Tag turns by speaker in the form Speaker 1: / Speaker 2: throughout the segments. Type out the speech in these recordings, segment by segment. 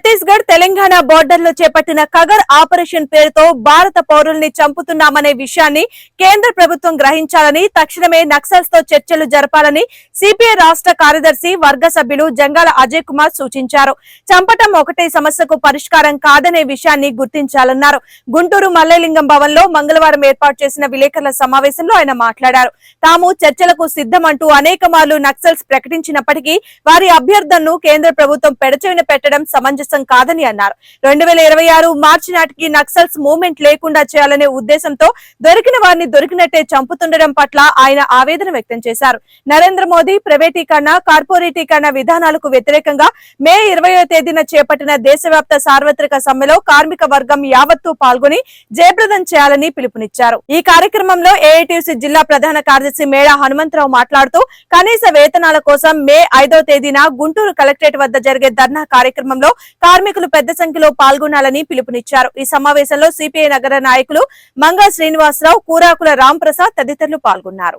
Speaker 1: ఛత్తీస్గఢ్ తెలంగాణ బోర్డర్లో చేపట్టిన కగర్ ఆపరేషన్ పేరుతో భారత పౌరుల్ని చంపుతున్నామనే విషయాన్ని కేంద్ర ప్రభుత్వం గ్రహించాలని, తక్షణమే నక్సల్స్ తో చర్చలు జరపాలని సిపిఐ రాష్ట్ర కార్యదర్శి వర్గ సభ్యులు జంగాల అజయ్ కుమార్ సూచించారు. చంపటం ఒకటే సమస్యకు పరిష్కారం కాదనే విషయాన్ని గుర్తించాలన్నారు. గుంటూరు మల్లెలింగం భవన్ లో మంగళవారం ఏర్పాటు చేసిన విలేకరుల సమావేశంలో ఆయన మాట్లాడారు. తాము చర్చలకు సిద్ధమంటూ అనేక మార్లు నక్సల్స్ ప్రకటించినప్పటికీ వారి అభ్యర్థనను కేంద్ర ప్రభుత్వం పెడచెవిన పెట్టడం సమంజసం కాదని అన్నారు. 2026 మార్చి నాటికి నక్సల్స్ మూవ్మెంట్ లేకుండా చేయాలనే ఉద్దేశంతో దొరికిన వారిని దొరికినట్టే చంపుతుండడం పట్ల ఆయన ఆవేదన వ్యక్తం చేశారు. నరేంద్ర మోదీ ప్రైవేటీకరణ, కార్పొరేటీకరణ విధానాలకు వ్యతిరేకంగా మే 20వ తేదీన చేపట్టిన దేశవ్యాప్త సార్వత్రిక సమ్మెలో కార్మిక వర్గం యావత్తు పాల్గొని జయప్రదం చేయాలని పిలుపునిచ్చారు. ఈ కార్యక్రమంలో ఏఐటీయూసీ జిల్లా ప్రధాన కార్యదర్శి మేడా హనుమంతరావు మాట్లాడుతూ కనీస వేతనాల కోసం మే 5వ తేదీన గుంటూరు కలెక్టరేట్ వద్ద జరిగే ధర్నా కార్యక్రమంలో కార్మికులు పెద్ద సంఖ్యలో పాల్గొనాలని పిలుపునిచ్చారు. ఈ సమావేశంలో సిపిఐ నగర నాయకులు మంగా శ్రీనివాసరావు, కూరాకుల రామ్ ప్రసాద్ తదితరులు పాల్గొన్నారు.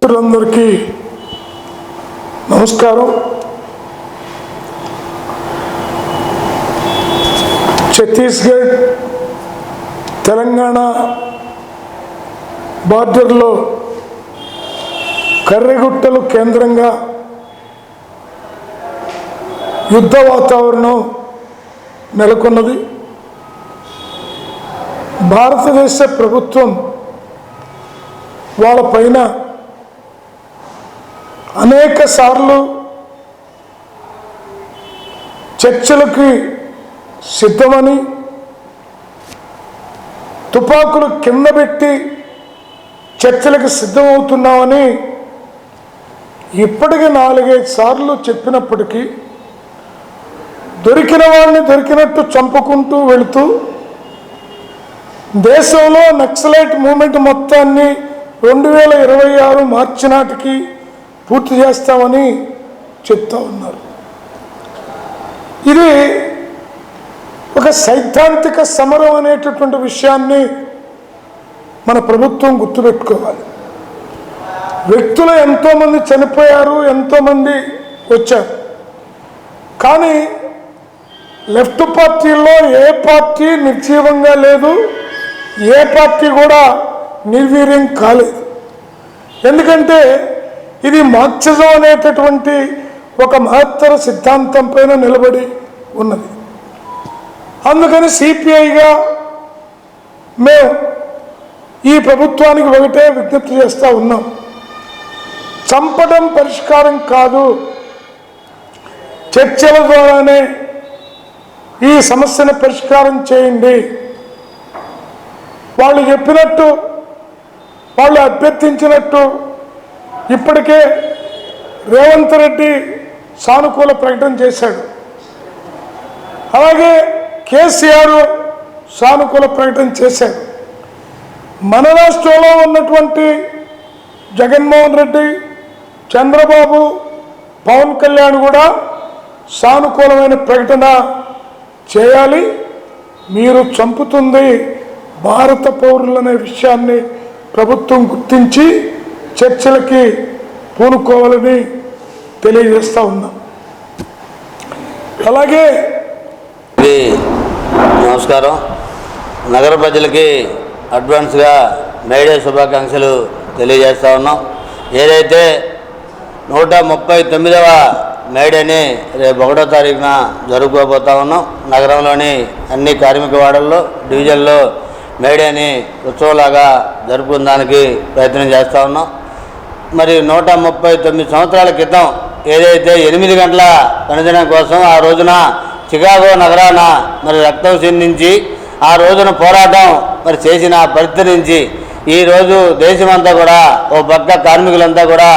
Speaker 2: నమస్కారం. ఛత్తీస్గఢ్ తెలంగాణ బార్డర్లో కర్రెగుట్టలు కేంద్రంగా యుద్ధ వాతావరణం నెలకొన్నది. భారతదేశ ప్రభుత్వం వాళ్ళపైన అనేక సార్లు చర్చలకి సిద్ధమని, తుపాకులు కింద పెట్టి చర్చలకు సిద్ధమవుతున్నామని ఇప్పటికీ 4-5 సార్లు చెప్పినప్పటికీ దొరికిన వాడిని దొరికినట్టు చంపుకుంటూ వెళుతూ దేశంలో నక్సలైట్ మూవ్మెంట్ మొత్తాన్ని 2026 మార్చి నాటికి పూర్తి చేస్తామని చెప్తా ఉన్నారు. ఇది ఒక సైద్ధాంతిక సమరం అనేటటువంటి విషయాన్ని మన ప్రభుత్వం గుర్తుపెట్టుకోవాలి. వ్యక్తులు ఎంతోమంది చనిపోయారు, ఎంతోమంది వచ్చారు. కానీ లెఫ్ట్ పార్టీల్లో ఏ పార్టీ నిర్జీవంగా లేదు, ఏ పార్టీ కూడా నిర్వీర్యం కాలేదు. ఎందుకంటే ఇది మార్క్సిజం అనేటటువంటి ఒక మహత్తర సిద్ధాంతం పైన నిలబడి ఉన్నది. అందుకని సిపిఐగా మేము ఈ ప్రభుత్వానికి ఒకటే విజ్ఞప్తి చేస్తూ ఉన్నాం. చంపడం పరిష్కారం కాదు, చర్చల ద్వారానే ఈ సమస్యను పరిష్కారం చేయండి. వాళ్ళు చెప్పినట్టు, వాళ్ళు అభ్యర్థించినట్టు ఇప్పటికే రేవంత్ రెడ్డి సానుకూల ప్రకటన చేశాడు. అలాగే కేసీఆర్ సానుకూల ప్రకటన చేశాడు. మన రాష్ట్రంలో ఉన్నటువంటి జగన్మోహన్ రెడ్డి, చంద్రబాబు, పవన్ కళ్యాణ్ కూడా సానుకూలమైన ప్రకటన చేయాలి. మీరు చంపుతుంది భారత పౌరులనే విషయాన్ని ప్రభుత్వం గుర్తించి చర్చలకి పూనుకోవాలని తెలియజేస్తూ ఉన్నాం. అలాగే
Speaker 3: నమస్కారం. నగర ప్రజలకి అడ్వాన్స్గా మేడే శుభాకాంక్షలు తెలియజేస్తూ ఉన్నాం. ఏదైతే 139వ మేడేని రేపు 1వ తారీఖున జరుపుకోబోతా ఉన్నాం. నగరంలోని అన్ని కార్మిక వాడల్లో, డివిజన్లో మేడేని ఉత్సవంలాగా జరుపుకోవడానికి ప్రయత్నం చేస్తూ ఉన్నాం. మరి 139 సంవత్సరాల క్రితం ఏదైతే 8 గంటల పనిదినం కోసం ఆ రోజున చికాగో నగరాన మరి రక్తం చిందించి ఆ రోజున పోరాటం మరి చేసిన పరిస్థితి నుంచి ఈరోజు దేశమంతా కూడా ఓ పక్క కార్మికులంతా కూడా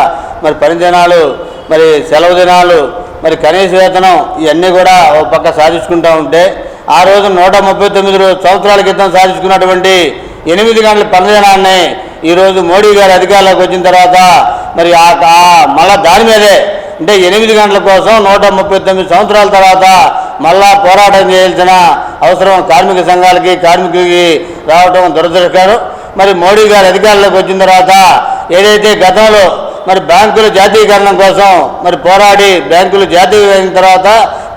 Speaker 3: మరి పనిదినాలు, మరి సెలవు దినాలు, మరి కనీస వేతనం ఇవన్నీ కూడా ఓ పక్క సాధించుకుంటూ ఉంటే ఆ రోజు 139 సంవత్సరాల క్రితం సాధించుకున్నటువంటి 8 గంటల పనిదినాన్ని ఈరోజు మోడీ గారు అధికారంలోకి వచ్చిన తర్వాత మరి మళ్ళా దాని మీదే అంటే 8 గంటల కోసం 139 సంవత్సరాల తర్వాత మళ్ళా పోరాటం చేయాల్సిన అవసరం కార్మిక సంఘాలకి, కార్మికులకి రావడం దురదృష్టకరం. మరి మోడీ గారు అధికారంలోకి వచ్చిన తర్వాత ఏదైతే గతంలో మరి బ్యాంకుల జాతీయకరణ కోసం మరి పోరాడి బ్యాంకులు జాతీయమైన తర్వాత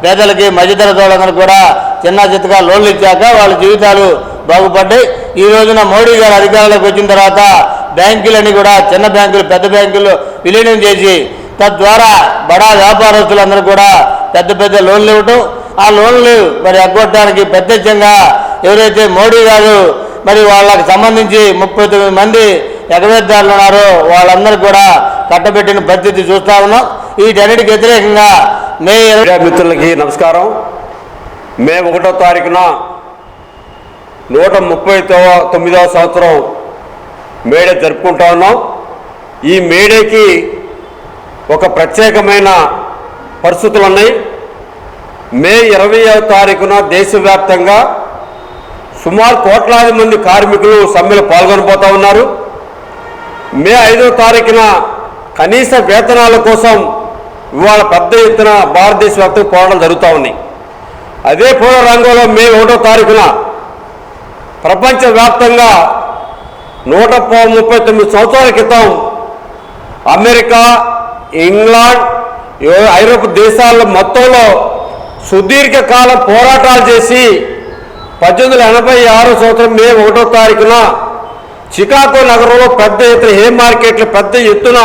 Speaker 3: పేదలకి, మధ్యతరగతి వాళ్ళందరూ కూడా చిన్న చిత్తగా లోన్లు ఇచ్చాక వాళ్ళ జీవితాలు బాగుపడ్డాయి. ఈ రోజున మోడీ గారు అధికారంలోకి వచ్చిన తర్వాత బ్యాంకులన్నీ కూడా చిన్న బ్యాంకులు పెద్ద బ్యాంకులు విలీనం చేసి తద్వారా బడా వ్యాపారస్తులందరూ కూడా పెద్ద పెద్ద లోన్లు ఇవ్వటం, ఆ లోన్లు మరి ఎగ్గొట్టడానికి ప్రత్యక్షంగా ఎవరైతే మోడీ గారు మరి వాళ్ళకి సంబంధించి 39 మంది ఎగవేద్దారులు ఉన్నారో వాళ్ళందరూ కూడా కట్టబెట్టిన పరిస్థితి చూస్తూ ఉన్నాం. వీటన్నిటికి వ్యతిరేకంగా మే
Speaker 4: మిత్రులకి నమస్కారం. మే 1వ తారీఖున 139వ సంవత్సరం మేడే జరుపుకుంటా ఉన్నాం. ఈ మేడేకి ఒక ప్రత్యేకమైన పరిస్థితులు ఉన్నాయి. మే 20వ తారీఖున దేశవ్యాప్తంగా సుమారు కోట్లాది మంది కార్మికులు సమ్మెలో పాల్గొనబోతూ ఉన్నారు. మే 5వ తారీఖున కనీస వేతనాల కోసం ఇవాళ పెద్ద ఎత్తున భారతదేశ వ్యాప్తంగా పోరాటాలు జరుగుతూ ఉన్నాయి. అదే పూర్వ రంగంలో మే 1వ తారీఖున ప్రపంచవ్యాప్తంగా 139 సంవత్సరాల క్రితం అమెరికా, ఇంగ్లాండ్, ఐరోపా దేశాల మొత్తంలో సుదీర్ఘకాలం పోరాటాలు చేసి 1886 సంవత్సరం మే 1వ తారీఖున చికాగో నగరంలో పెద్ద ఎత్తున హేమ్ మార్కెట్లో పెద్ద ఎత్తున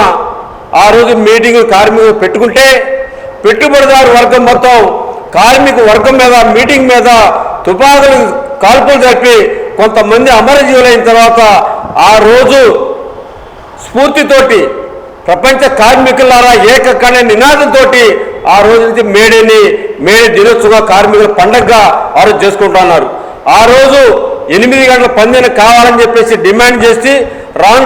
Speaker 4: ఆ రోజు మీటింగ్ కార్మికులు పెట్టుకుంటే పెట్టుబడిదారు వర్గం మొత్తం కార్మిక వర్గం మీద మీటింగ్ మీద తుపాకులు కాల్పులు జరిపి కొంతమంది అమరజీవులైన తర్వాత ఆ రోజు స్ఫూర్తితోటి ప్రపంచ కార్మికులారా ఏకకాల నినాదంతో ఆ రోజు నుంచి మేడే దినోత్సవ కార్మికుల పండగగా ఆ రోజు చేసుకుంటున్నారు. ఆ రోజు 8 గంటల పనిదినం కావాలని చెప్పేసి డిమాండ్ చేసి రాను